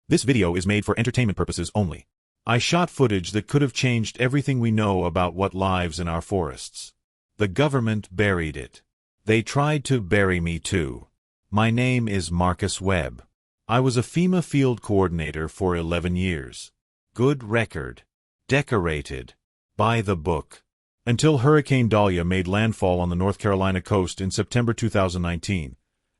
This video is made for entertainment purposes only. I shot footage that could have changed everything we know about what lives in our forests. The government buried it. They tried to bury me too. My name is Marcus Webb. I was a FEMA field coordinator for 11 years. Good record. Decorated. By the book. Until Hurricane Dahlia made landfall on the North Carolina coast in September 2019.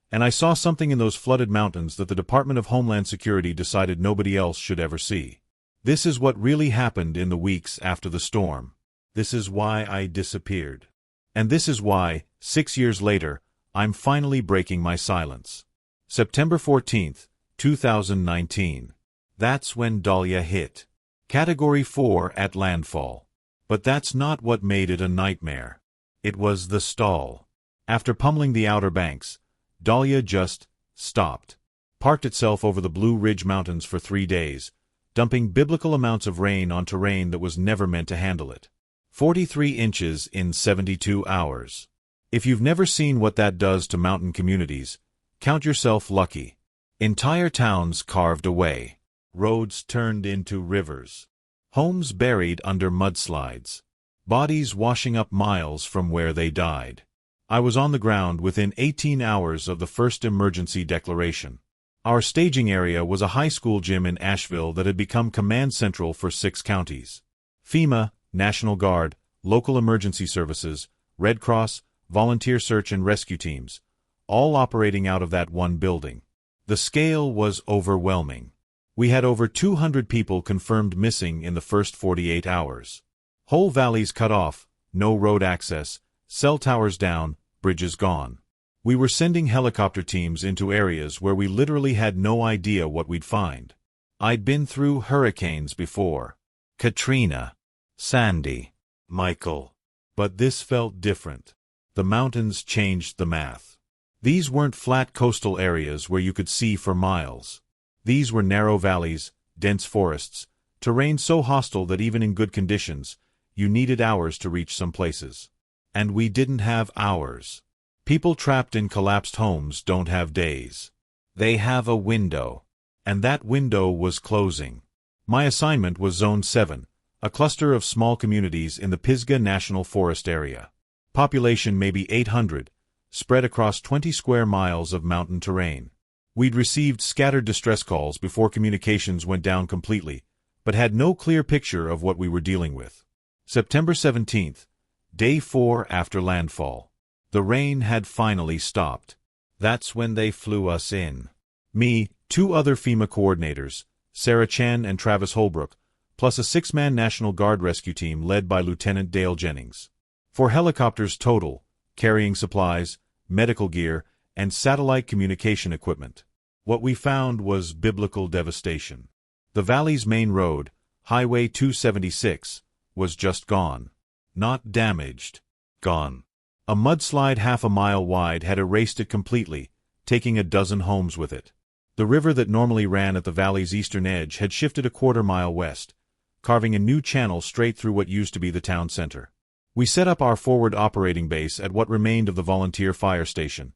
And I saw something in those flooded mountains that the Department of Homeland Security decided nobody else should ever see. This is what really happened in the weeks after the storm. This is why I disappeared. And this is why, 6 years later, I'm finally breaking my silence. September 14th, 2019. That's when Dahlia hit. Category 4 at landfall. But that's not what made it a nightmare. It was the stall. After pummeling the Outer Banks, Dahlia just stopped. Parked itself over the Blue Ridge Mountains for 3 days, dumping biblical amounts of rain on terrain that was never meant to handle it. 43 inches in 72 hours. If you've never seen what that does to mountain communities, count yourself lucky. Entire towns carved away. Roads turned into rivers. Homes buried under mudslides. Bodies washing up miles from where they died. I was on the ground within 18 hours of the first emergency declaration. Our staging area was a high school gym in Asheville that had become command central for 6 counties. FEMA, National Guard, local emergency services, Red Cross, volunteer search and rescue teams, all operating out of that one building. The scale was overwhelming. We had over 200 people confirmed missing in the first 48 hours. Whole valleys cut off, no road access, cell towers down, bridges gone. We were sending helicopter teams into areas where we literally had no idea what we'd find. I'd been through hurricanes before. Katrina, Sandy, Michael. But this felt different. The mountains changed the math. These weren't flat coastal areas where you could see for miles. These were narrow valleys, dense forests, terrain so hostile that even in good conditions, you needed hours to reach some places. And we didn't have hours. People trapped in collapsed homes don't have days. They have a window. And that window was closing. My assignment was Zone 7, a cluster of small communities in the Pisgah National Forest area. Population maybe 800, spread across 20 square miles of mountain terrain. We'd received scattered distress calls before communications went down completely, but had no clear picture of what we were dealing with. September 17th, day 4 after landfall. The rain had finally stopped. That's when they flew us in. Me, 2 other FEMA coordinators, Sarah Chen and Travis Holbrook, plus a 6-man National Guard rescue team led by Lieutenant Dale Jennings. 4 helicopters total, carrying supplies, medical gear, and satellite communication equipment. What we found was biblical devastation. The valley's main road, Highway 276, was just gone. Not damaged. Gone. A mudslide half a mile wide had erased it completely, taking a dozen homes with it. The river that normally ran at the valley's eastern edge had shifted a quarter-mile west, carving a new channel straight through what used to be the town center. We set up our forward operating base at what remained of the volunteer fire station,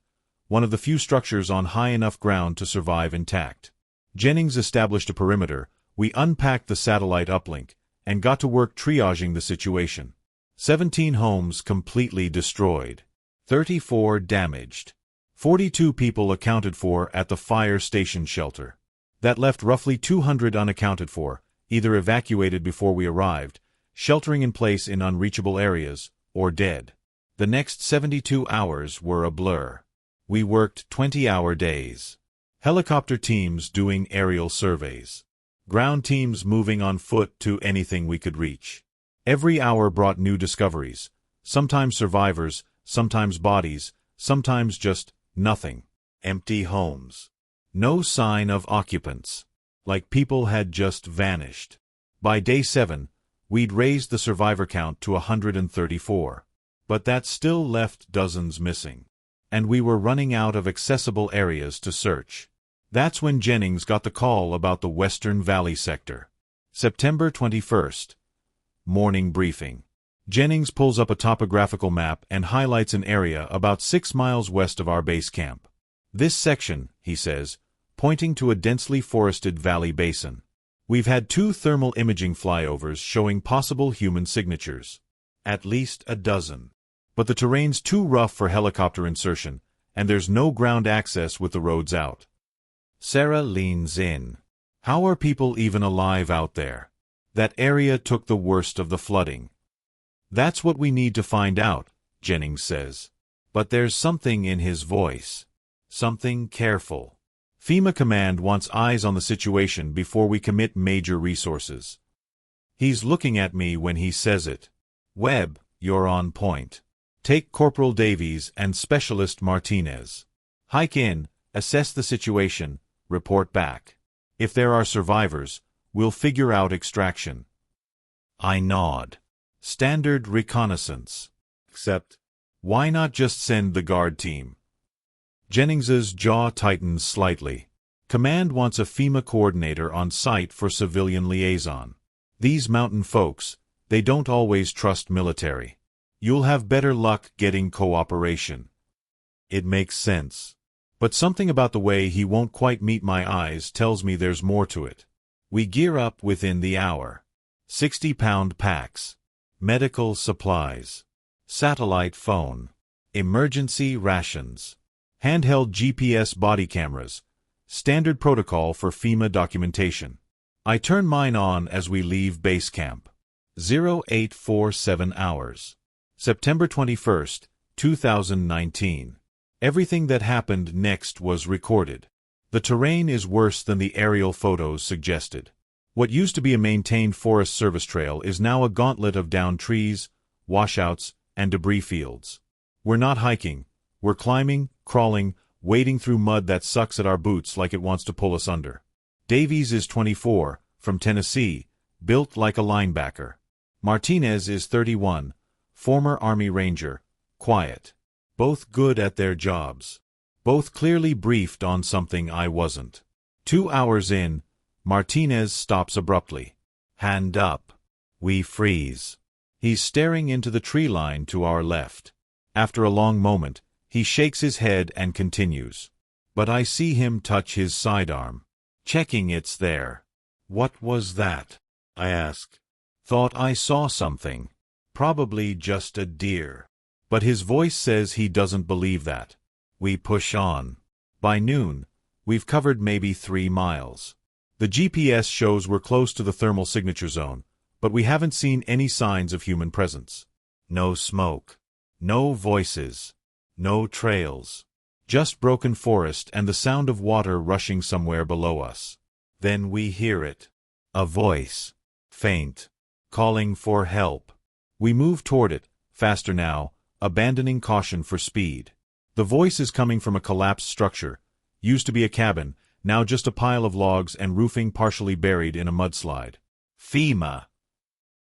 one of the few structures on high enough ground to survive intact. Jennings established a perimeter, we unpacked the satellite uplink, and got to work triaging the situation. 17 homes completely destroyed. 34 damaged. 42 people accounted for at the fire station shelter. That left roughly 200 unaccounted for, either evacuated before we arrived, sheltering in place in unreachable areas, or dead. The next 72 hours were a blur. We worked 20-hour days. Helicopter teams doing aerial surveys. Ground teams moving on foot to anything we could reach. Every hour brought new discoveries, sometimes survivors, sometimes bodies, sometimes just nothing. Empty homes. No sign of occupants. Like people had just vanished. By day 7, we'd raised the survivor count to 134. But that still left dozens missing. And we were running out of accessible areas to search. That's when Jennings got the call about the Western Valley sector. September 21st. Morning briefing. Jennings pulls up a topographical map and highlights an area about 6 miles west of our base camp. This section, he says, pointing to a densely forested valley basin. We've had 2 thermal imaging flyovers showing possible human signatures. At least a dozen. But the terrain's too rough for helicopter insertion, and there's no ground access with the roads out. Sarah leans in. How are people even alive out there? That area took the worst of the flooding. That's what we need to find out, Jennings says. But there's something in his voice. Something careful. FEMA command wants eyes on the situation before we commit major resources. He's looking at me when he says it. Webb, you're on point. Take Corporal Davies and Specialist Martinez. Hike in, assess the situation, report back. If there are survivors, we'll figure out extraction. I nod. Standard reconnaissance. Except, why not just send the guard team? Jennings's jaw tightens slightly. Command wants a FEMA coordinator on site for civilian liaison. These mountain folks, they don't always trust military. You'll have better luck getting cooperation. It makes sense. But something about the way he won't quite meet my eyes tells me there's more to it. We gear up within the hour. 60-pound packs. Medical supplies. Satellite phone. Emergency rations. Handheld GPS body cameras. Standard protocol for FEMA documentation. I turn mine on as we leave base camp. 0847 hours. September 21st, 2019. Everything that happened next was recorded. The terrain is worse than the aerial photos suggested. What used to be a maintained Forest Service trail is now a gauntlet of downed trees, washouts, and debris fields. We're not hiking. We're climbing, crawling, wading through mud that sucks at our boots like it wants to pull us under. Davies is 24, from Tennessee, built like a linebacker. Martinez is 31, former Army Ranger, quiet. Both good at their jobs. Both clearly briefed on something I wasn't. 2 hours in, Martinez stops abruptly. Hand up. We freeze. He's staring into the tree line to our left. After a long moment, he shakes his head and continues. But I see him touch his sidearm. Checking it's there. What was that? I ask. Thought I saw something. Probably just a deer. But his voice says he doesn't believe that. We push on. By noon, we've covered maybe 3 miles. The GPS shows we're close to the thermal signature zone, but we haven't seen any signs of human presence. No smoke. No voices. No trails. Just broken forest and the sound of water rushing somewhere below us. Then we hear it. A voice. Faint. Calling for help. We move toward it, faster now, abandoning caution for speed. The voice is coming from a collapsed structure. Used to be a cabin, now just a pile of logs and roofing partially buried in a mudslide. FEMA!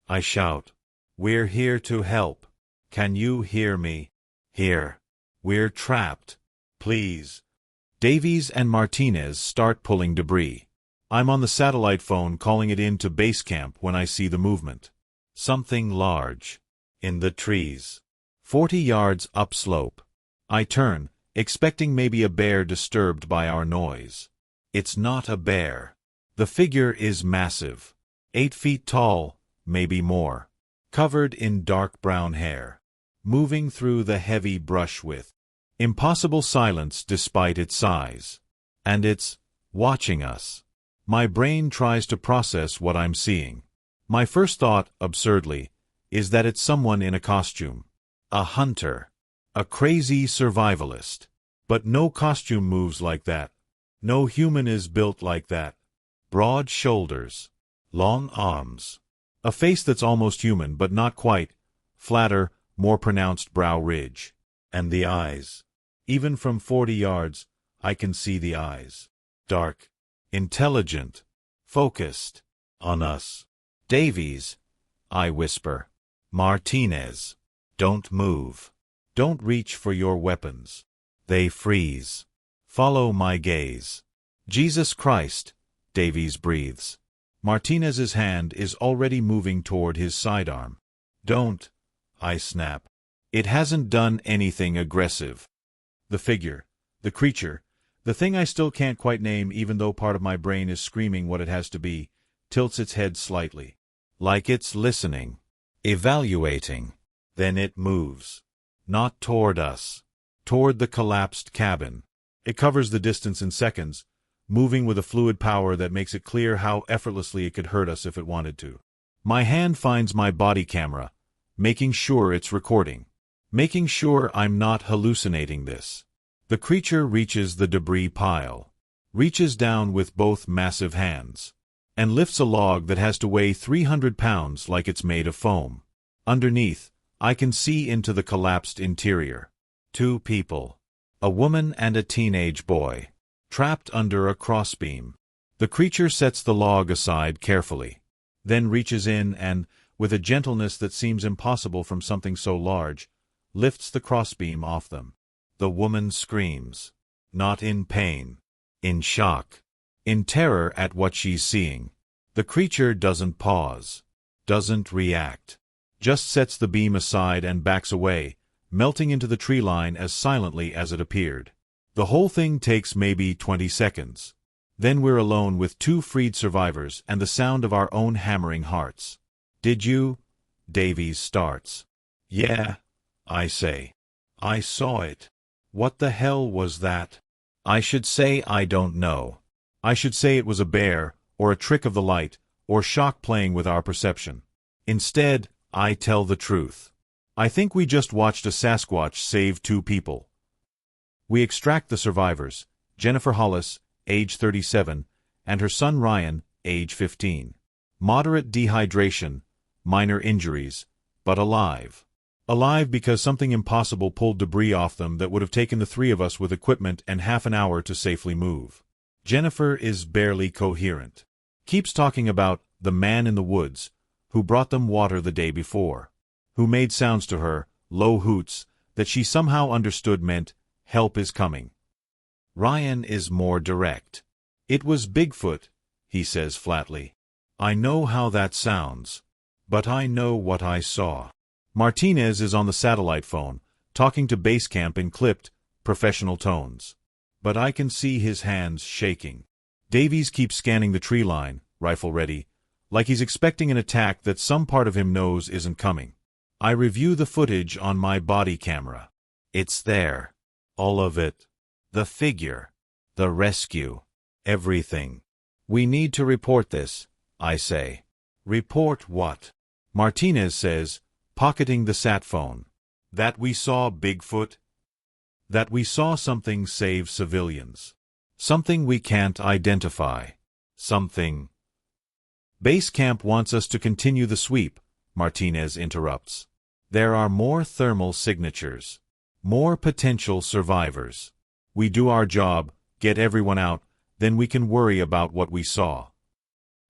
I shout. We're here to help. Can you hear me? Here. We're trapped. Please. Davies and Martinez start pulling debris. I'm on the satellite phone calling it in to base camp when I see the movement. Something large. In the trees. 40 yards upslope. I turn, expecting maybe a bear disturbed by our noise. It's not a bear. The figure is massive. 8 feet tall, maybe more. Covered in dark brown hair. Moving through the heavy brush with impossible silence despite its size. And it's watching us. My brain tries to process what I'm seeing. My first thought, absurdly, is that it's someone in a costume. A hunter. A crazy survivalist. But no costume moves like that. No human is built like that. Broad shoulders. Long arms. A face that's almost human but not quite. Flatter, more pronounced brow ridge. And the eyes. Even from 40 yards, I can see the eyes. Dark. Intelligent. Focused. On us. Davies. I whisper. Martinez. Don't move. Don't reach for your weapons. They freeze. Follow my gaze. Jesus Christ, Davies breathes. Martinez's hand is already moving toward his sidearm. Don't, I snap. It hasn't done anything aggressive. The figure, the creature, The thing I still can't quite name, even though part of my brain is screaming what it has to be, tilts its head slightly. Like it's listening. Evaluating. Then it moves. Not toward us. Toward the collapsed cabin. It covers the distance in seconds, moving with a fluid power that makes it clear how effortlessly it could hurt us if it wanted to. My hand finds my body camera, making sure it's recording. Making sure I'm not hallucinating this. The creature reaches the debris pile. Reaches down with both massive hands. And lifts a log that has to weigh 300 pounds like it's made of foam. Underneath, I can see into the collapsed interior. 2 people. A woman and a teenage boy. Trapped under a crossbeam. The creature sets the log aside carefully. Then reaches in and, with a gentleness that seems impossible from something so large, lifts the crossbeam off them. The woman screams. Not in pain. In shock. In terror at what she's seeing. The creature doesn't pause. Doesn't react. Just sets the beam aside and backs away, melting into the tree line as silently as it appeared. The whole thing takes maybe 20 seconds. Then we're alone with 2 freed survivors and the sound of our own hammering hearts. Did you? Davies starts. Yeah, I say. I saw it. What the hell was that? I should say I don't know. I should say it was a bear, or a trick of the light, or shock playing with our perception. Instead, I tell the truth. I think we just watched a Sasquatch save 2 people. We extract the survivors, Jennifer Hollis, age 37, and her son Ryan, age 15. Moderate dehydration, minor injuries, but alive. Alive because something impossible pulled debris off them that would have taken the 3 of us with equipment and half an hour to safely move. Jennifer is barely coherent. Keeps talking about the man in the woods, who brought them water the day before. Who made sounds to her, low hoots, that she somehow understood meant, help is coming. Ryan is more direct. It was Bigfoot, he says flatly. I know how that sounds. But I know what I saw. Martinez is on the satellite phone, talking to base camp in clipped, professional tones. But I can see his hands shaking. Davies keeps scanning the tree line, rifle ready, like he's expecting an attack that some part of him knows isn't coming. I review the footage on my body camera. It's there. All of it. The figure. The rescue. Everything. We need to report this, I say. Report what? Martinez says, pocketing the sat phone. That we saw Bigfoot? That we saw something save civilians. Something we can't identify. Something. Base camp wants us to continue the sweep, Martinez interrupts. There are more thermal signatures. More potential survivors. We do our job, get everyone out, then we can worry about what we saw.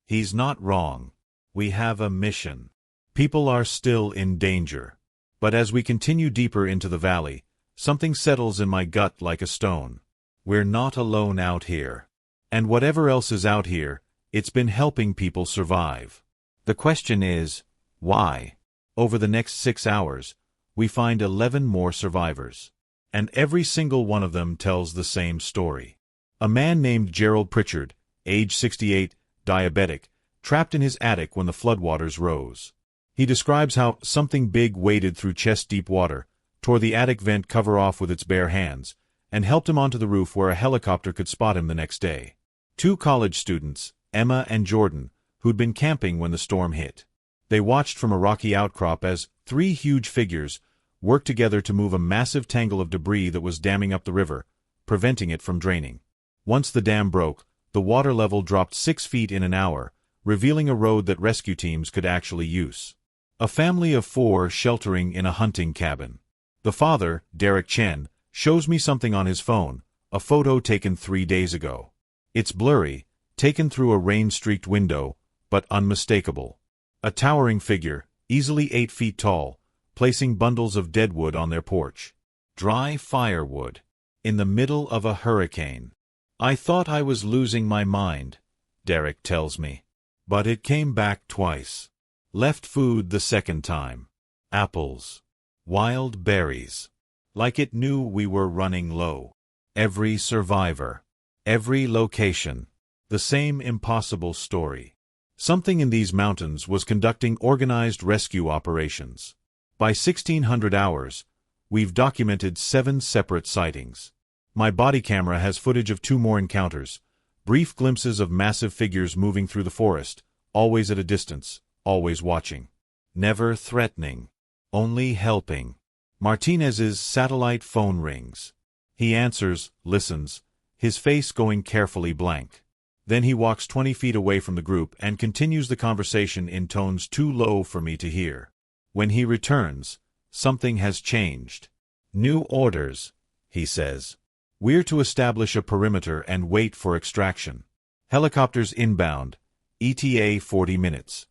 He's not wrong. We have a mission. People are still in danger. But as we continue deeper into the valley, something settles in my gut like a stone. We're not alone out here. And whatever else is out here, it's been helping people survive. The question is, why? Over the next 6 hours, we find 11 more survivors. And every single one of them tells the same story. A man named Gerald Pritchard, age 68, diabetic, trapped in his attic when the floodwaters rose. He describes how something big waded through chest-deep water, tore the attic vent cover off with its bare hands, and helped him onto the roof where a helicopter could spot him the next day. 2 college students, Emma and Jordan, who'd been camping when the storm hit. They watched from a rocky outcrop as 3 huge figures worked together to move a massive tangle of debris that was damming up the river, preventing it from draining. Once the dam broke, the water level dropped 6 feet in an hour, revealing a road that rescue teams could actually use. A family of 4 sheltering in a hunting cabin. The father, Derek Chen, shows me something on his phone, a photo taken 3 days ago. It's blurry, taken through a rain-streaked window, but unmistakable. A towering figure, easily 8 feet tall, placing bundles of deadwood on their porch. Dry firewood. In the middle of a hurricane. I thought I was losing my mind, Derek tells me. But it came back twice. Left food the second time. Apples. Wild berries. Like it knew we were running low. Every survivor. Every location. The same impossible story. Something in these mountains was conducting organized rescue operations. By 1600 hours, we've documented 7 separate sightings. My body camera has footage of 2 more encounters, brief glimpses of massive figures moving through the forest, always at a distance, always watching. Never threatening. Only helping. Martinez's satellite phone rings. He answers, listens, his face going carefully blank. Then he walks 20 feet away from the group and continues the conversation in tones too low for me to hear. When he returns, something has changed. New orders, he says. We're to establish a perimeter and wait for extraction. Helicopters inbound, ETA 40 minutes.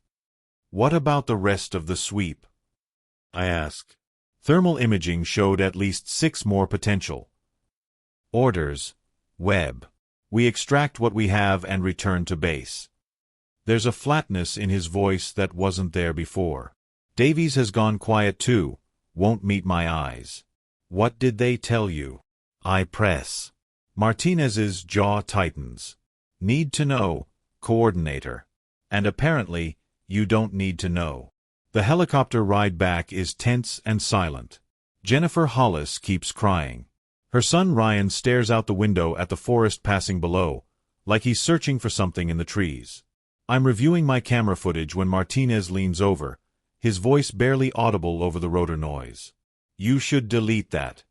What about the rest of the sweep? I ask. Thermal imaging showed at least 6 more potential. Orders, Webb. We extract what we have and return to base. There's a flatness in his voice that wasn't there before. Davies has gone quiet too, won't meet my eyes. What did they tell you? I press. Martinez's jaw tightens. Need to know, coordinator. And apparently, you don't need to know. The helicopter ride back is tense and silent. Jennifer Hollis keeps crying. Her son Ryan stares out the window at the forest passing below, like he's searching for something in the trees. I'm reviewing my camera footage when Martinez leans over, his voice barely audible over the rotor noise. You should delete that.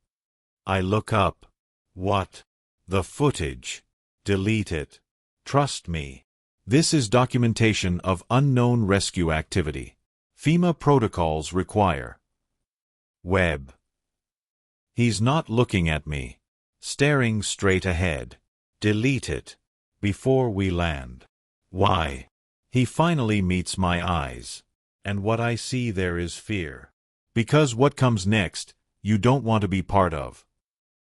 I look up. What? The footage. Delete it. Trust me. This is documentation of unknown rescue activity. FEMA protocols require. Webb. He's not looking at me. Staring straight ahead. Delete it. Before we land. Why? He finally meets my eyes. And what I see there is fear. Because what comes next, you don't want to be part of.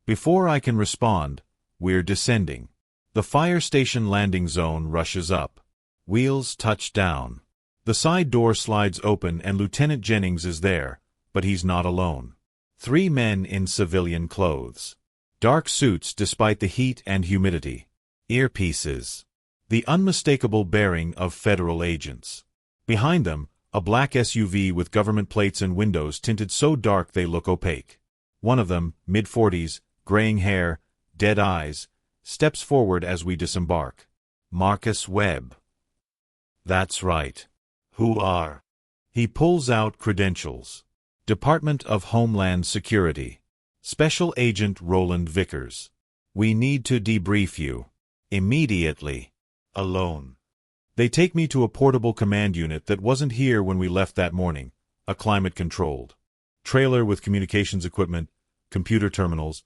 Before I can respond, we're descending. The fire station landing zone rushes up. Wheels touch down. The side door slides open and Lieutenant Jennings is there, but he's not alone. 3 men in civilian clothes. Dark suits despite the heat and humidity. Earpieces. The unmistakable bearing of federal agents. Behind them, a black SUV with government plates and windows tinted so dark they look opaque. One of them, mid-40s, graying hair, dead eyes, steps forward as we disembark. Marcus Webb. That's right. Who are? He pulls out credentials. Department of Homeland Security. Special Agent Roland Vickers. We need to debrief you. Immediately. Alone. They take me to a portable command unit that wasn't here when we left that morning, a climate-controlled trailer with communications equipment, computer terminals,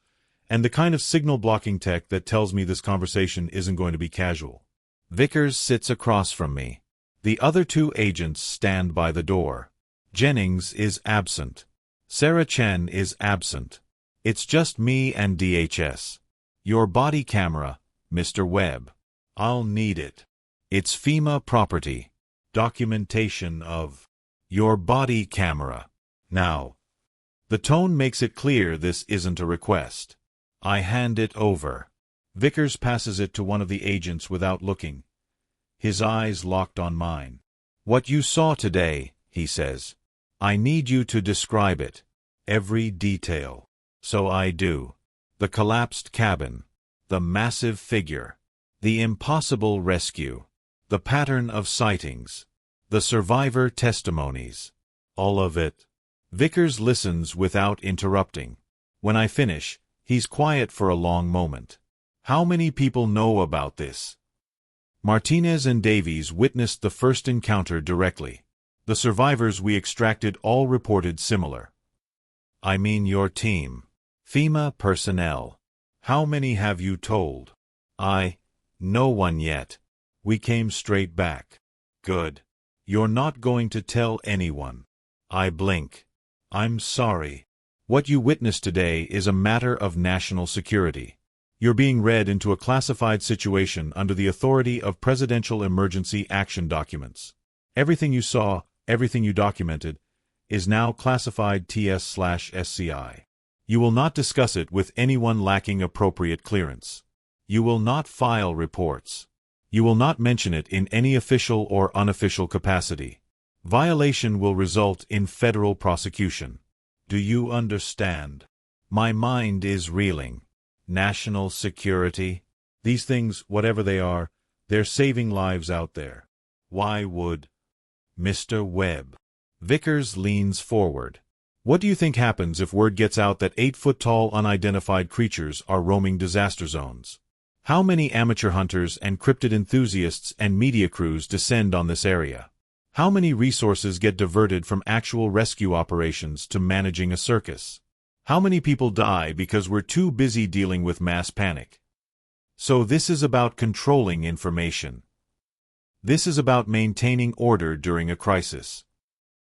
and the kind of signal-blocking tech that tells me this conversation isn't going to be casual. Vickers sits across from me. The other 2 agents stand by the door. Jennings is absent. Sarah Chen is absent. It's just me and DHS. Your body camera, Mr. Webb. I'll need it. It's FEMA property. Documentation of your body camera. Now. The tone makes it clear this isn't a request. I hand it over. Vickers passes it to one of the agents without looking. His eyes locked on mine. What you saw today, he says. I need you to describe it. Every detail. So I do. The collapsed cabin. The massive figure. The impossible rescue. The pattern of sightings. The survivor testimonies. All of it. Vickers listens without interrupting. When I finish, he's quiet for a long moment. How many people know about this? Martinez and Davies witnessed the first encounter directly. The survivors we extracted all reported similar. I mean your team. FEMA personnel. How many have you told? No one yet. We came straight back. Good. You're not going to tell anyone. I blink. I'm sorry. What you witnessed today is a matter of national security. You're being read into a classified situation under the authority of Presidential Emergency Action Documents. Everything you saw, everything you documented, is now classified TS/SCI. You will not discuss it with anyone lacking appropriate clearance. You will not file reports. You will not mention it in any official or unofficial capacity. Violation will result in federal prosecution. Do you understand? My mind is reeling. National security? These things, whatever they are, they're saving lives out there. Why would... Mr. Webb. Vickers leans forward. What do you think happens if word gets out that 8-foot-tall unidentified creatures are roaming disaster zones? How many amateur hunters and cryptid enthusiasts and media crews descend on this area? How many resources get diverted from actual rescue operations to managing a circus? How many people die because we're too busy dealing with mass panic? So this is about controlling information. This is about maintaining order during a crisis.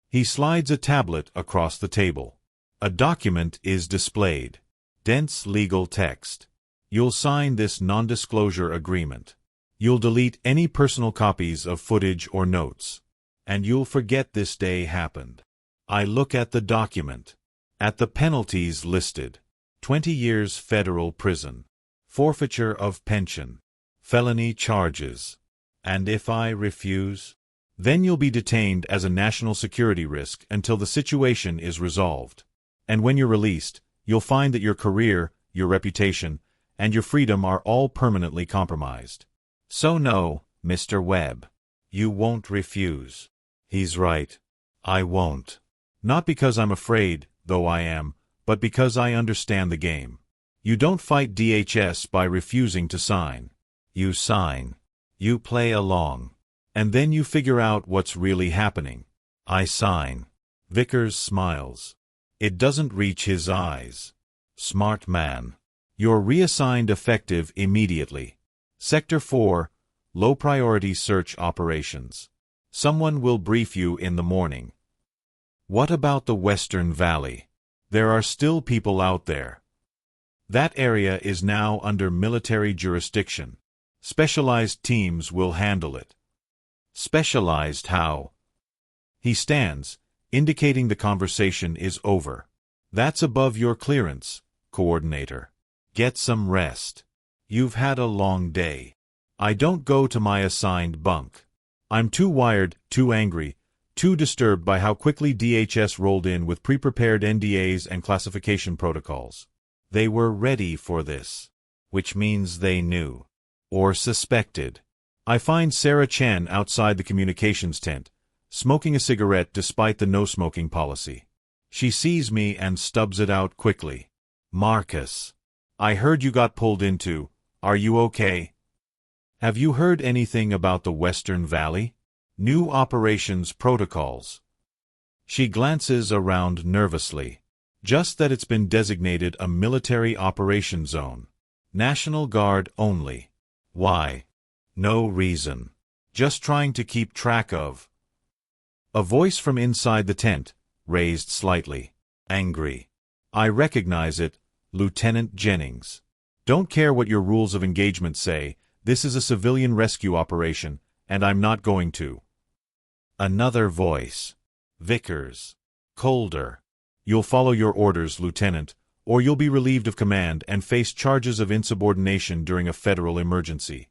He slides a tablet across the table. A document is displayed. Dense legal text. You'll sign this non-disclosure agreement. You'll delete any personal copies of footage or notes. And you'll forget this day happened. I look at the document. At the penalties listed. 20 years federal prison. Forfeiture of pension. Felony charges. And if I refuse? Then you'll be detained as a national security risk until the situation is resolved. And when you're released, you'll find that your career, your reputation, and your freedom are all permanently compromised. So no, Mr. Webb. You won't refuse. He's right. I won't. Not because I'm afraid, though I am, but because I understand the game. You don't fight DHS by refusing to sign. You sign. You play along. And then you figure out what's really happening. I sign. Vickers smiles. It doesn't reach his eyes. Smart man. You're reassigned effective immediately. Sector 4, Low Priority Search Operations. Someone will brief you in the morning. What about the Western Valley? There are still people out there. That area is now under military jurisdiction. Specialized teams will handle it. Specialized how? He stands, indicating the conversation is over. That's above your clearance, coordinator. Get some rest. You've had a long day. I don't go to my assigned bunk. I'm too wired, too angry, too disturbed by how quickly DHS rolled in with pre-prepared NDAs and classification protocols. They were ready for this, which means they knew, or suspected. I find Sarah Chen outside the communications tent, smoking a cigarette despite the no-smoking policy. She sees me and stubs it out quickly. Marcus, I heard you got pulled into. Are you okay? Have you heard anything about the Western Valley? New operations protocols. She glances around nervously. Just that it's been designated a military operation zone. National Guard only. Why? No reason. Just trying to keep track of. A voice from inside the tent, raised slightly. Angry. I recognize it, Lieutenant Jennings. Don't care what your rules of engagement say, this is a civilian rescue operation, and I'm not going to. Another voice. Vickers. Colder. You'll follow your orders, Lieutenant, or you'll be relieved of command and face charges of insubordination during a federal emergency.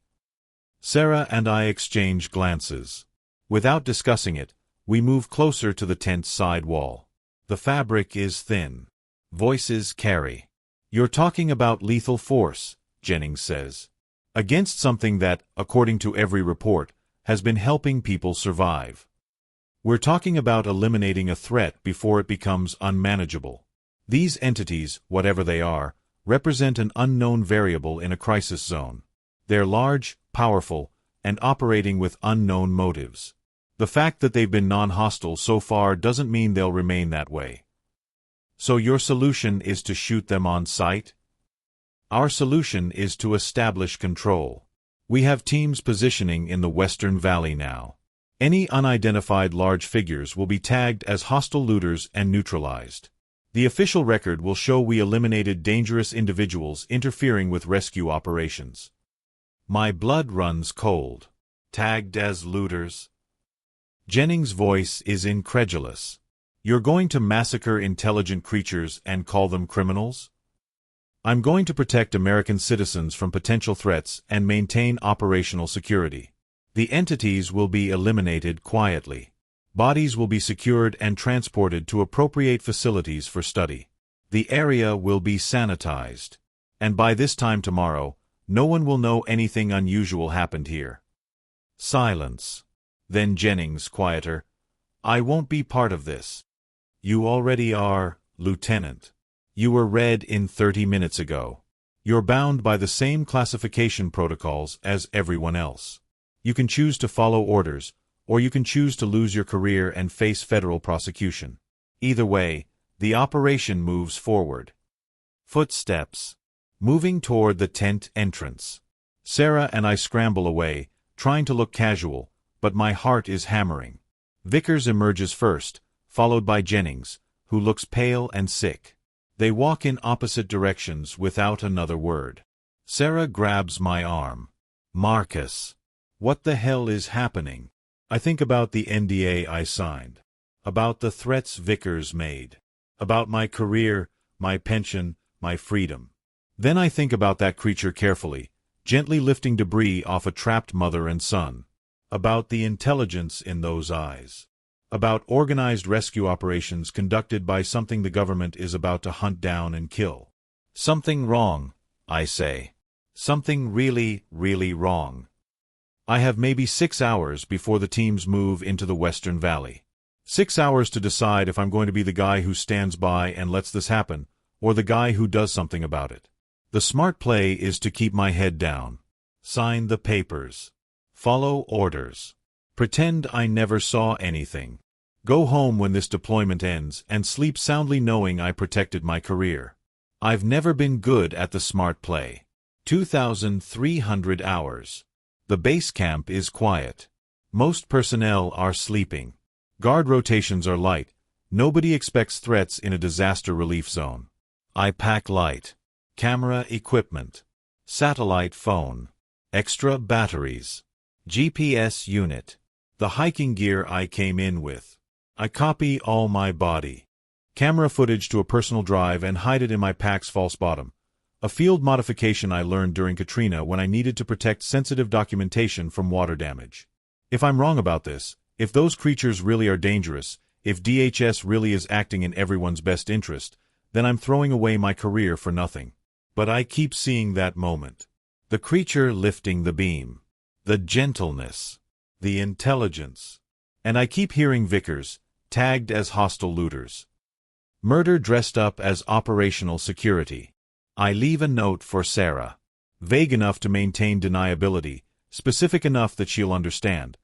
Sarah and I exchange glances. Without discussing it, we move closer to the tent's side wall. The fabric is thin. Voices carry. You're talking about lethal force, Jennings says. Against something that, according to every report, has been helping people survive. We're talking about eliminating a threat before it becomes unmanageable. These entities, whatever they are, represent an unknown variable in a crisis zone. They're large, powerful, and operating with unknown motives. The fact that they've been non-hostile so far doesn't mean they'll remain that way. So your solution is to shoot them on sight? Our solution is to establish control. We have teams positioning in the Western Valley now. Any unidentified large figures will be tagged as hostile looters and neutralized. The official record will show we eliminated dangerous individuals interfering with rescue operations. My blood runs cold. Tagged as looters? Jennings' voice is incredulous. You're going to massacre intelligent creatures and call them criminals? I'm going to protect American citizens from potential threats and maintain operational security. The entities will be eliminated quietly. Bodies will be secured and transported to appropriate facilities for study. The area will be sanitized. And by this time tomorrow, no one will know anything unusual happened here. Silence. Then Jennings, quieter. I won't be part of this. You already are, Lieutenant. You were read in 30 minutes ago. You're bound by the same classification protocols as everyone else. You can choose to follow orders, or you can choose to lose your career and face federal prosecution. Either way, the operation moves forward. Footsteps. Moving toward the tent entrance. Sarah and I scramble away, trying to look casual, but my heart is hammering. Vickers emerges first, followed by Jennings, who looks pale and sick. They walk in opposite directions without another word. Sarah grabs my arm. Marcus. What the hell is happening? I think about the NDA I signed. About the threats Vickers made. About my career, my pension, my freedom. Then I think about that creature carefully, gently lifting debris off a trapped mother and son. About the intelligence in those eyes. About organized rescue operations conducted by something the government is about to hunt down and kill. Something wrong, I say. Something really, really wrong. I have maybe 6 hours before the teams move into the Western Valley. 6 hours to decide if I'm going to be the guy who stands by and lets this happen, or the guy who does something about it. The smart play is to keep my head down. Sign the papers. Follow orders. Pretend I never saw anything. Go home when this deployment ends and sleep soundly knowing I protected my career. I've never been good at the smart play. 2,300 hours. The base camp is quiet. Most personnel are sleeping. Guard rotations are light. Nobody expects threats in a disaster relief zone. I pack light. Camera equipment. Satellite phone. Extra batteries. GPS unit. The hiking gear I came in with. I copy all my body. Camera footage to a personal drive and hide it in my pack's false bottom. A field modification I learned during Katrina when I needed to protect sensitive documentation from water damage. If I'm wrong about this, if those creatures really are dangerous, if DHS really is acting in everyone's best interest, then I'm throwing away my career for nothing. But I keep seeing that moment. The creature lifting the beam. The gentleness. The intelligence. And I keep hearing Vickers, tagged as hostile looters. Murder dressed up as operational security. I leave a note for Sarah. Vague enough to maintain deniability, specific enough that she'll understand.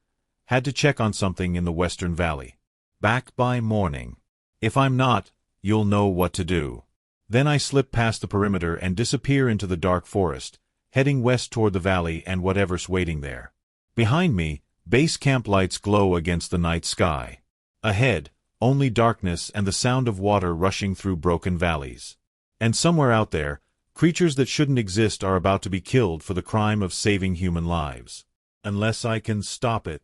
Had to check on something in the Western Valley. Back by morning. If I'm not, you'll know what to do. Then I slip past the perimeter and disappear into the dark forest, heading west toward the valley and whatever's waiting there. Behind me, base camp lights glow against the night sky. Ahead, only darkness and the sound of water rushing through broken valleys. And somewhere out there, creatures that shouldn't exist are about to be killed for the crime of saving human lives. Unless I can stop it.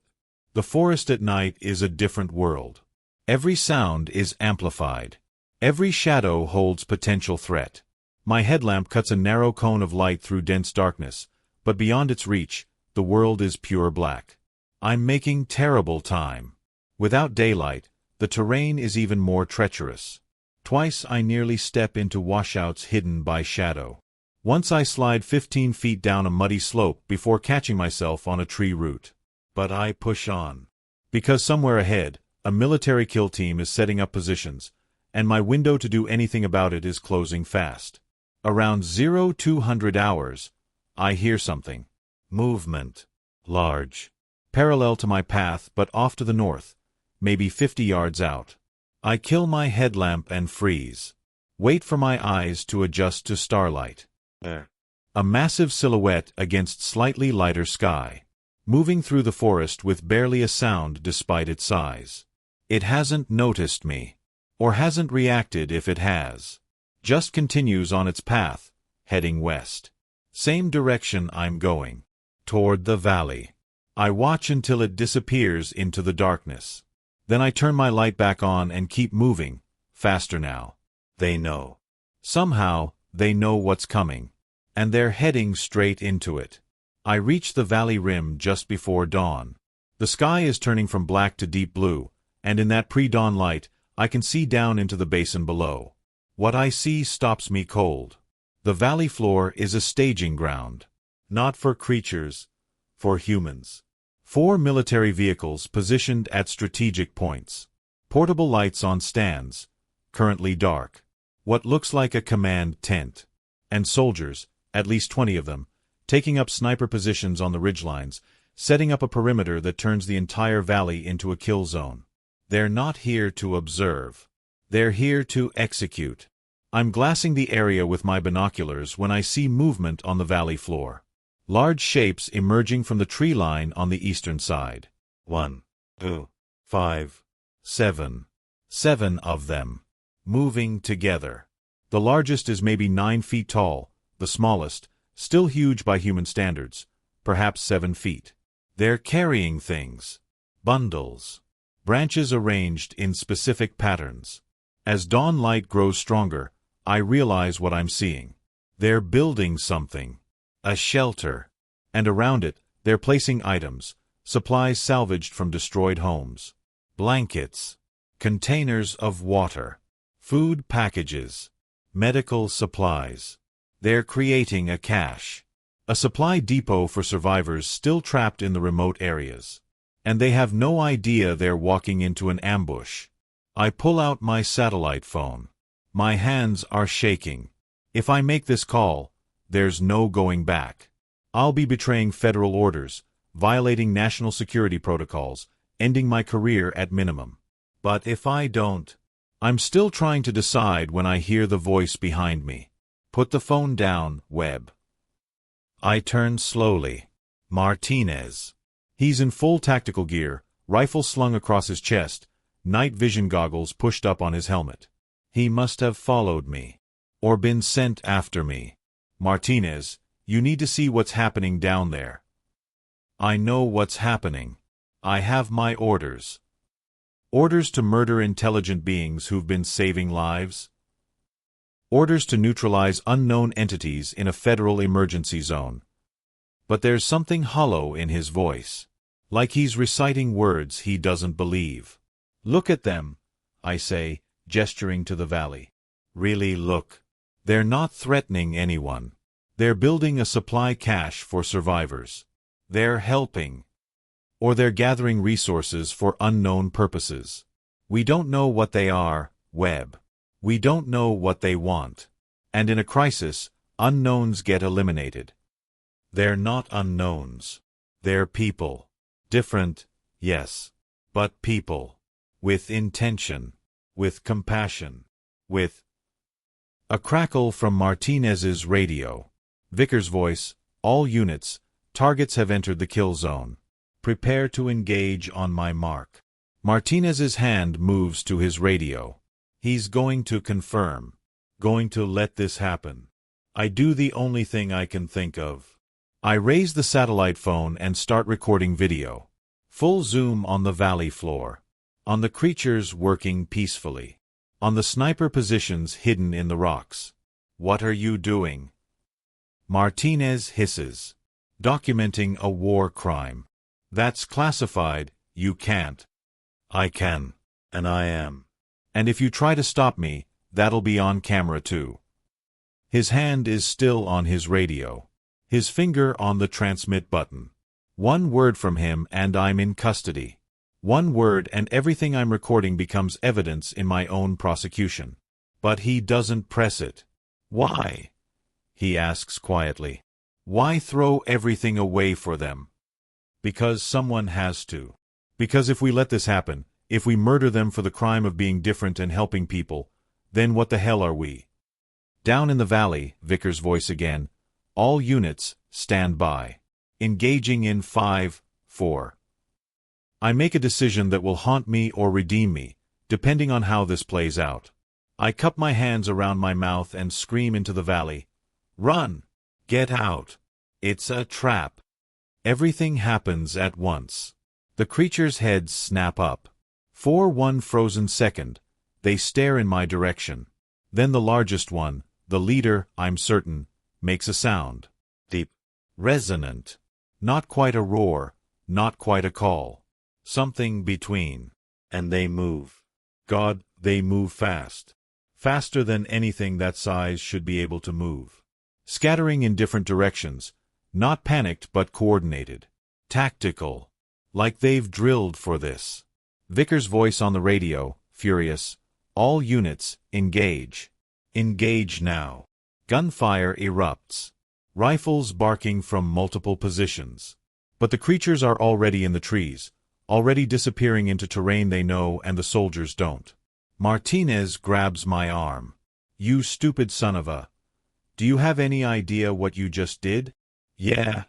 The forest at night is a different world. Every sound is amplified. Every shadow holds potential threat. My headlamp cuts a narrow cone of light through dense darkness, but beyond its reach, the world is pure black. I'm making terrible time. Without daylight, the terrain is even more treacherous. Twice I nearly step into washouts hidden by shadow. Once I slide 15 feet down a muddy slope before catching myself on a tree root. But I push on. Because somewhere ahead, a military kill team is setting up positions, and my window to do anything about it is closing fast. Around 0200 hours, I hear something. Movement. Large. Parallel to my path but off to the north, maybe 50 yards out. I kill my headlamp and freeze. Wait for my eyes to adjust to starlight. A massive silhouette against slightly lighter sky. Moving through the forest with barely a sound despite its size. It hasn't noticed me. Or hasn't reacted if it has. Just continues on its path, heading west. Same direction I'm going. Toward the valley. I watch until it disappears into the darkness. Then I turn my light back on and keep moving, faster now. They know. Somehow, They know what's coming. And they're heading straight into it. I reach the valley rim just before dawn. The sky is turning from black to deep blue, and in that pre-dawn light, I can see down into the basin below. What I see stops me cold. The valley floor is a staging ground. Not for creatures, for humans. 4 military vehicles positioned at strategic points. Portable lights on stands, currently dark. What looks like a command tent. And soldiers, at least 20 of them, taking up sniper positions on the ridgelines, setting up a perimeter that turns the entire valley into a kill zone. They're not here to observe. They're here to execute. I'm glassing the area with my binoculars when I see movement on the valley floor. Large shapes emerging from the tree line on the eastern side. 1, 2, 5, 7. 7 of them. Moving together. The largest is maybe 9 feet tall, the smallest, still huge by human standards, perhaps 7 feet. They're carrying things. Bundles. Branches arranged in specific patterns. As dawn light grows stronger, I realize what I'm seeing. They're building something. A shelter. And around it, they're placing items, supplies salvaged from destroyed homes. Blankets. Containers of water. Food packages. Medical supplies. They're creating a cache. A supply depot for survivors still trapped in the remote areas. And they have no idea they're walking into an ambush. I pull out my satellite phone. My hands are shaking. If I make this call, there's no going back. I'll be betraying federal orders, violating national security protocols, ending my career at minimum. But if I don't, I'm still trying to decide when I hear the voice behind me. Put the phone down, Webb. I turn slowly. Martinez. He's in full tactical gear, rifle slung across his chest, night vision goggles pushed up on his helmet. He must have followed me. Or been sent after me. Martinez, you need to see what's happening down there. I know what's happening. I have my orders. Orders to murder intelligent beings who've been saving lives. Orders to neutralize unknown entities in a federal emergency zone. But there's something hollow in his voice. Like he's reciting words he doesn't believe. Look at them, I say, gesturing to the valley. Really look. They're not threatening anyone. They're building a supply cache for survivors. They're helping. Or they're gathering resources for unknown purposes. We don't know what they are, Webb. We don't know what they want. And in a crisis, unknowns get eliminated. They're not unknowns. They're people. Different, yes. But people. With intention. With compassion. With... A crackle from Martinez's radio. Vickers' voice, all units, targets have entered the kill zone. Prepare to engage on my mark. Martinez's hand moves to his radio. He's going to confirm. Going to let this happen. I do the only thing I can think of. I raise the satellite phone and start recording video. Full zoom on the valley floor. On the creatures working peacefully. On the sniper positions hidden in the rocks. What are you doing? Martinez hisses. Documenting a war crime. That's classified, you can't. I can. And I am. And if you try to stop me, that'll be on camera too. His hand is still on his radio. His finger on the transmit button. One word from him and I'm in custody. One word and everything I'm recording becomes evidence in my own prosecution. But he doesn't press it. Why? He asks quietly. Why throw everything away for them? Because someone has to. Because if we let this happen, if we murder them for the crime of being different and helping people, then what the hell are we? Down in the valley, Vickers' voice again. All units, stand by. Engaging in 5, 4. I make a decision that will haunt me or redeem me, depending on how this plays out. I cup my hands around my mouth and scream into the valley. Run! Get out! It's a trap. Everything happens at once. The creatures' heads snap up. For one frozen second, they stare in my direction. Then the largest one, The leader, I'm certain, makes a sound. Deep. Resonant. Not quite a roar, not quite a call. Something between. And they move. God, they move fast. Faster than anything that size should be able to move. Scattering in different directions. Not panicked but coordinated. Tactical. Like they've drilled for this. Vickers' voice on the radio, furious. All units, engage. Engage now. Gunfire erupts. Rifles barking from multiple positions. But the creatures are already in the trees, already disappearing into terrain they know and the soldiers don't. Martinez grabs my arm. You stupid son of a... Do you have any idea what you just did? Yeah,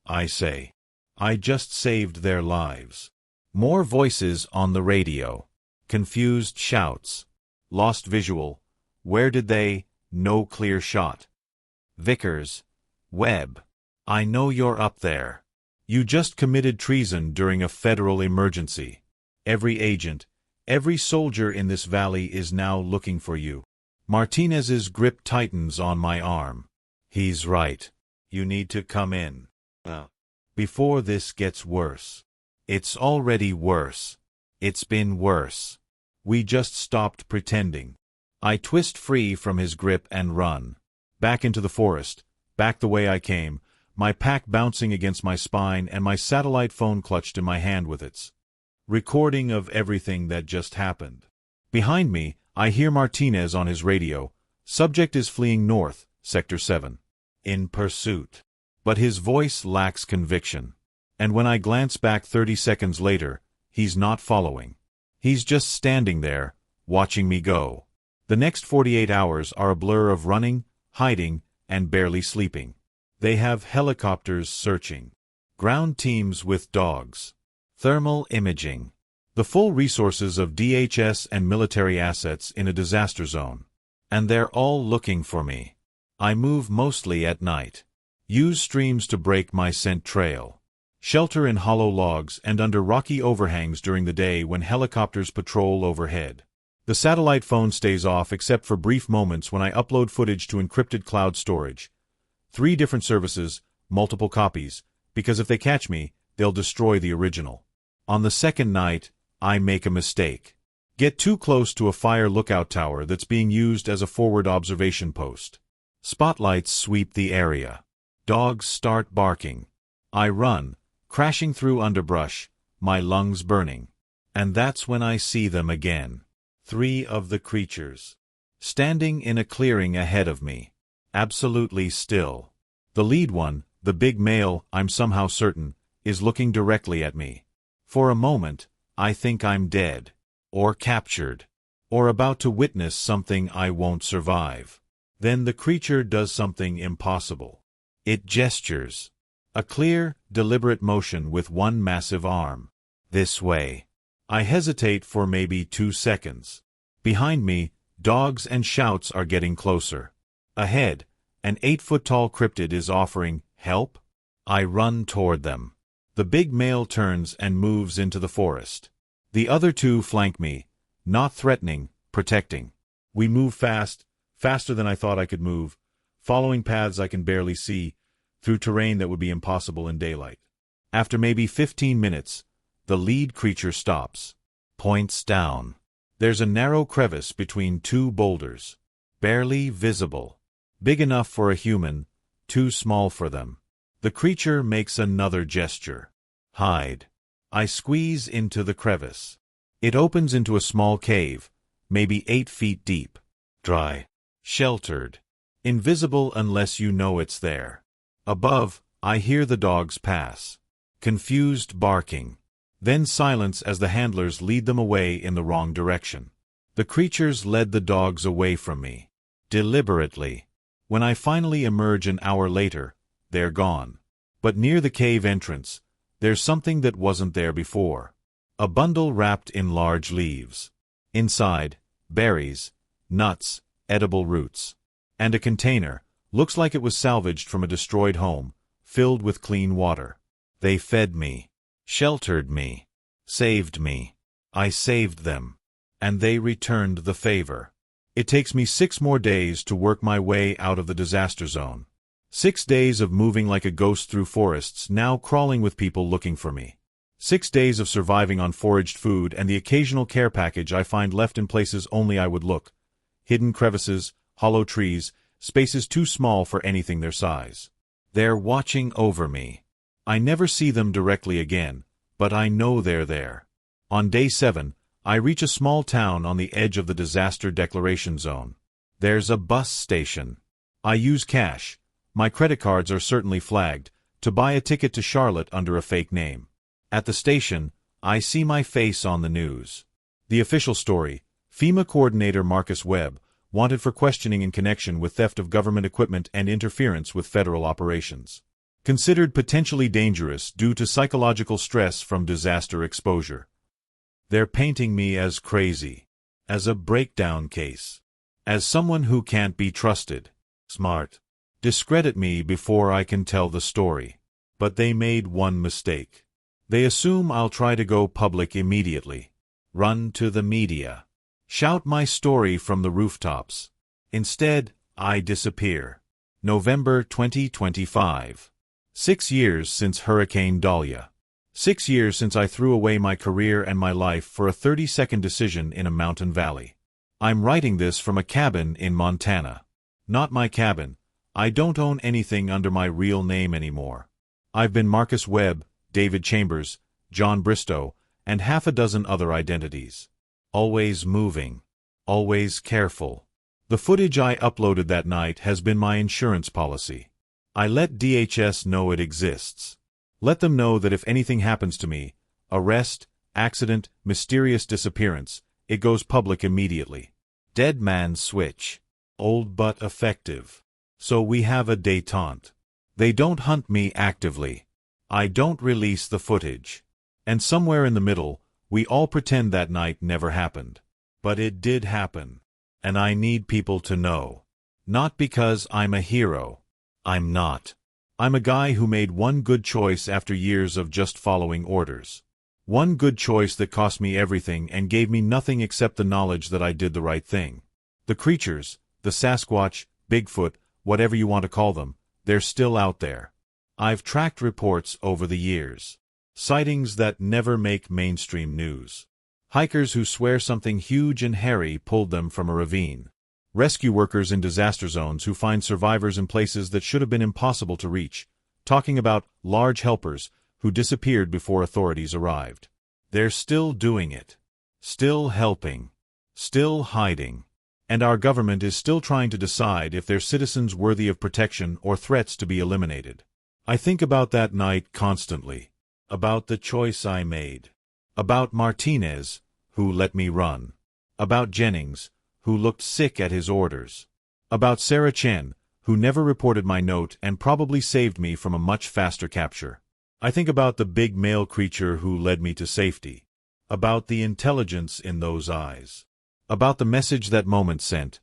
I say. I just saved their lives. More voices on the radio. Confused shouts. Lost visual. Where did they? No clear shot. Vickers. Webb. I know you're up there. You just committed treason during a federal emergency. Every agent, every soldier in this valley is now looking for you. Martinez's grip tightens on my arm. He's right. You need to come in. Before this gets worse. It's already worse. It's been worse. We just stopped pretending. I twist free from his grip and run. Back into the forest, back the way I came, my pack bouncing against my spine and my satellite phone clutched in my hand with its recording of everything that just happened. Behind me, I hear Martinez on his radio. Subject is fleeing north, Sector 7. In pursuit. But his voice lacks conviction. And when I glance back 30 seconds later, he's not following. He's just standing there, watching me go. The next 48 hours are a blur of running, hiding, and barely sleeping. They have helicopters searching. Ground teams with dogs. Thermal imaging. The full resources of DHS and military assets in a disaster zone. And they're all looking for me. I move mostly at night. Use streams to break my scent trail. Shelter in hollow logs and under rocky overhangs during the day when helicopters patrol overhead. The satellite phone stays off except for brief moments when I upload footage to encrypted cloud storage. 3 different services, multiple copies, because if they catch me, they'll destroy the original. On the second night, I make a mistake. Get too close to a fire lookout tower that's being used as a forward observation post. Spotlights sweep the area. Dogs start barking. I run, crashing through underbrush, my lungs burning. And that's when I see them again. 3 of the creatures. Standing in a clearing ahead of me. Absolutely still. The lead one, the big male, I'm somehow certain, is looking directly at me. For a moment, I think I'm dead. Or captured. Or about to witness something I won't survive. Then the creature does something impossible. It gestures. A clear, deliberate motion with one massive arm. This way. I hesitate for maybe 2 seconds. Behind me, dogs and shouts are getting closer. Ahead, an 8-foot-tall cryptid is offering help. I run toward them. The big male turns and moves into the forest. The other 2 flank me, not threatening, protecting. We move fast, faster than I thought I could move, following paths I can barely see, through terrain that would be impossible in daylight. After maybe 15 minutes, the lead creature stops. Points down. There's a narrow crevice between 2 boulders. Barely visible. Big enough for a human, too small for them. The creature makes another gesture. Hide. I squeeze into the crevice. It opens into a small cave, maybe 8 feet deep. Dry. Sheltered. Invisible unless you know it's there. Above, I hear the dogs pass. Confused barking. Then silence as the handlers lead them away in the wrong direction. The creatures led the dogs away from me. Deliberately. When I finally emerge an hour later, they're gone. But near the cave entrance, there's something that wasn't there before. A bundle wrapped in large leaves. Inside, berries, nuts, edible roots. And a container, looks like it was salvaged from a destroyed home, filled with clean water. They fed me. Sheltered me. Saved me. I saved them. And they returned the favor. It takes me 6 more days to work my way out of the disaster zone. 6 days of moving like a ghost through forests, now crawling with people looking for me. 6 days of surviving on foraged food and the occasional care package I find left in places only I would look. Hidden crevices, hollow trees, spaces too small for anything their size. They're watching over me. I never see them directly again, but I know they're there. On day 7, I reach a small town on the edge of the disaster declaration zone. There's a bus station. I use cash. My credit cards are certainly flagged, to buy a ticket to Charlotte under a fake name. At the station, I see my face on the news. The official story: FEMA coordinator Marcus Webb, wanted for questioning in connection with theft of government equipment and interference with federal operations. Considered potentially dangerous due to psychological stress from disaster exposure. They're painting me as crazy, as a breakdown case, as someone who can't be trusted. Smart. Discredit me before I can tell the story. But they made one mistake. They assume I'll try to go public immediately. Run to the media. Shout my story from the rooftops. Instead, I disappear. November 2025. 6 years since Hurricane Dahlia. 6 years since I threw away my career and my life for a 30-second decision in a mountain valley. I'm writing this from a cabin in Montana. Not my cabin. I don't own anything under my real name anymore. I've been Marcus Webb, David Chambers, John Bristow, and half a dozen other identities. Always moving. Always careful. The footage I uploaded that night has been my insurance policy. I let DHS know it exists. Let them know that if anything happens to me, arrest, accident, mysterious disappearance, it goes public immediately. Dead man switch. Old but effective. So we have a détente. They don't hunt me actively. I don't release the footage. And somewhere in the middle, we all pretend that night never happened. But it did happen. And I need people to know. Not because I'm a hero. I'm not. I'm a guy who made one good choice after years of just following orders. One good choice that cost me everything and gave me nothing except the knowledge that I did the right thing. The creatures, the Sasquatch, Bigfoot, whatever you want to call them, they're still out there. I've tracked reports over the years. Sightings that never make mainstream news. Hikers who swear something huge and hairy pulled them from a ravine. Rescue workers in disaster zones who find survivors in places that should have been impossible to reach. Talking about large helpers who disappeared before authorities arrived. They're still doing it. Still helping. Still hiding. And our government is still trying to decide if they're citizens worthy of protection or threats to be eliminated. I think about that night constantly. About the choice I made. About Martinez, who let me run. About Jennings, who looked sick at his orders. About Sarah Chen, who never reported my note and probably saved me from a much faster capture. I think about the big male creature who led me to safety. About the intelligence in those eyes. About the message that moment sent.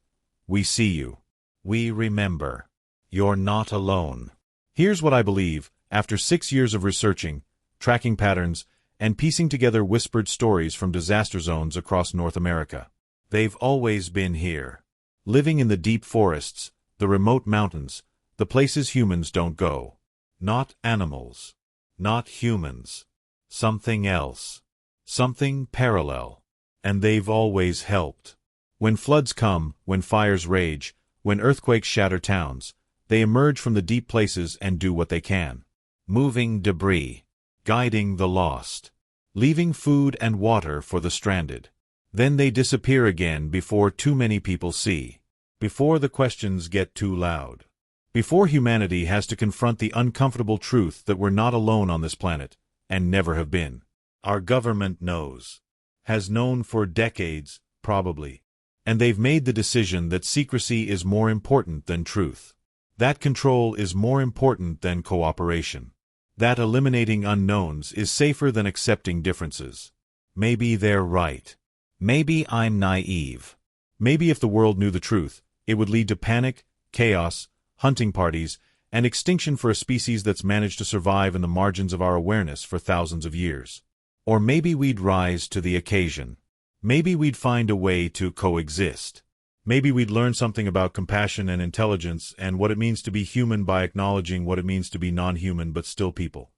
We see you. We remember. You're not alone. Here's what I believe, after 6 years of researching, tracking patterns, and piecing together whispered stories from disaster zones across North America. They've always been here. Living in the deep forests, the remote mountains, the places humans don't go. Not animals. Not humans. Something else. Something parallel. And they've always helped. When floods come, when fires rage, when earthquakes shatter towns, they emerge from the deep places and do what they can. Moving debris. Guiding the lost. Leaving food and water for the stranded. Then they disappear again before too many people see. Before the questions get too loud. Before humanity has to confront the uncomfortable truth that we're not alone on this planet, and never have been. Our government knows. Has known for decades, probably. And they've made the decision that secrecy is more important than truth. That control is more important than cooperation. That eliminating unknowns is safer than accepting differences. Maybe they're right. Maybe I'm naive. Maybe if the world knew the truth, it would lead to panic, chaos, hunting parties, and extinction for a species that's managed to survive in the margins of our awareness for thousands of years. Or maybe we'd rise to the occasion. Maybe we'd find a way to coexist. Maybe we'd learn something about compassion and intelligence and what it means to be human by acknowledging what it means to be non-human but still people.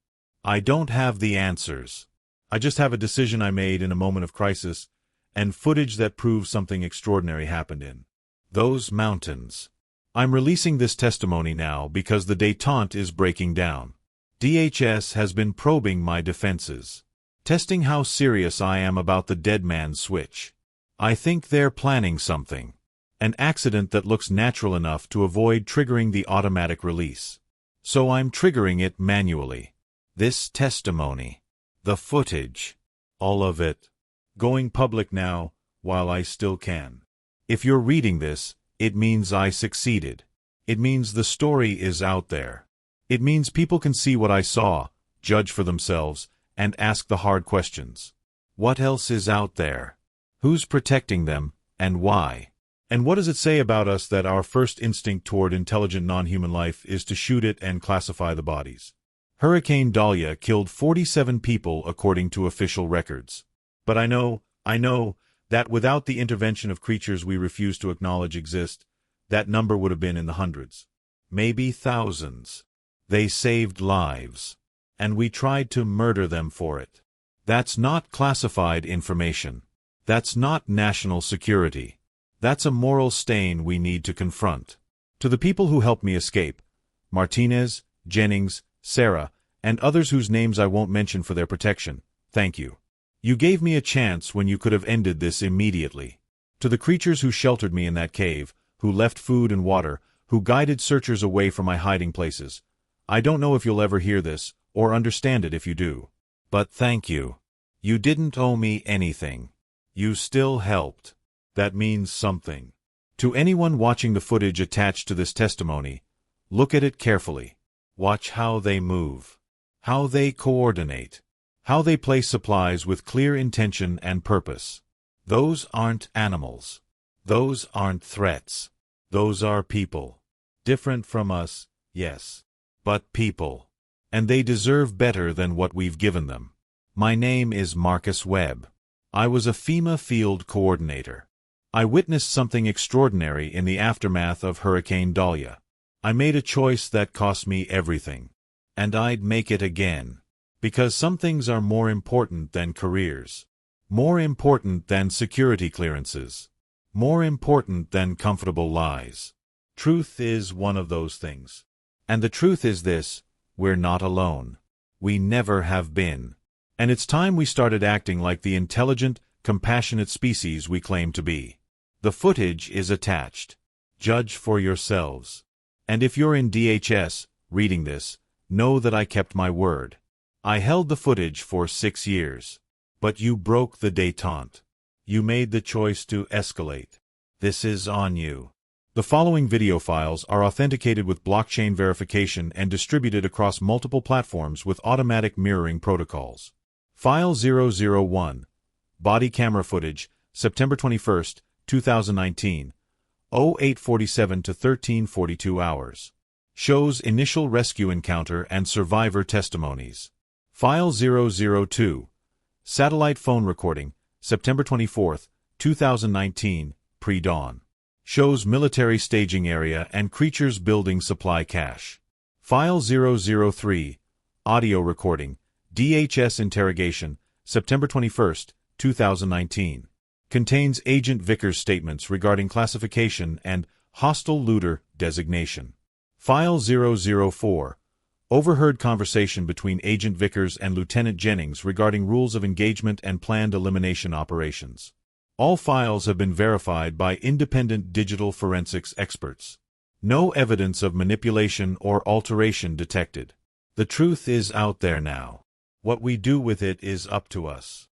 I don't have the answers. I just have a decision I made in a moment of crisis and footage that proves something extraordinary happened in those mountains. I'm releasing this testimony now because the détente is breaking down. DHS has been probing my defenses, testing how serious I am about the dead man's switch. I think they're planning something. An accident that looks natural enough to avoid triggering the automatic release. So I'm triggering it manually. This testimony, the footage, all of it, going public now while I still can. If you're reading this, it means I succeeded. It means the story is out there. It means people can see what I saw, judge for themselves, and ask the hard questions. What else is out there? Who's protecting them, and why? And what does it say about us that our first instinct toward intelligent non-human life is to shoot it and classify the bodies? Hurricane Dahlia killed 47 people according to official records. But I know that without the intervention of creatures we refuse to acknowledge exist, that number would have been in the hundreds, maybe thousands. They saved lives, and we tried to murder them for it. That's not classified information. That's not national security. That's a moral stain we need to confront. To the people who helped me escape, Martinez, Jennings, Sarah, and others whose names I won't mention for their protection, thank you. You gave me a chance when you could have ended this immediately. To the creatures who sheltered me in that cave, who left food and water, who guided searchers away from my hiding places, I don't know if you'll ever hear this, or understand it if you do. But thank you. You didn't owe me anything. You still helped. That means something. To anyone watching the footage attached to this testimony, look at it carefully. Watch how they move, how they coordinate, how they place supplies with clear intention and purpose. Those aren't animals. Those aren't threats. Those are people. Different from us, yes, but people. And they deserve better than what we've given them. My name is Marcus Webb. I was a FEMA field coordinator. I witnessed something extraordinary in the aftermath of Hurricane Dahlia. I made a choice that cost me everything. And I'd make it again. Because some things are more important than careers. More important than security clearances. More important than comfortable lies. Truth is one of those things. And the truth is this: we're not alone. We never have been. And it's time we started acting like the intelligent, compassionate species we claim to be. The footage is attached. Judge for yourselves. And if you're in DHS, reading this, know that I kept my word. I held the footage for 6 years. But you broke the détente. You made the choice to escalate. This is on you. The following video files are authenticated with blockchain verification and distributed across multiple platforms with automatic mirroring protocols. File 001. Body camera footage, September 21, 2019, 08:47 to 13:42 hours. Shows initial rescue encounter and survivor testimonies. File 002. Satellite phone recording, September 24, 2019, pre-dawn. Shows military staging area and creatures building supply cache. File 003. Audio recording, DHS interrogation, September 21, 2019. Contains Agent Vickers' statements regarding classification and hostile looter designation. File 004. Overheard conversation between Agent Vickers and Lieutenant Jennings regarding rules of engagement and planned elimination operations. All files have been verified by independent digital forensics experts. No evidence of manipulation or alteration detected. The truth is out there now. What we do with it is up to us.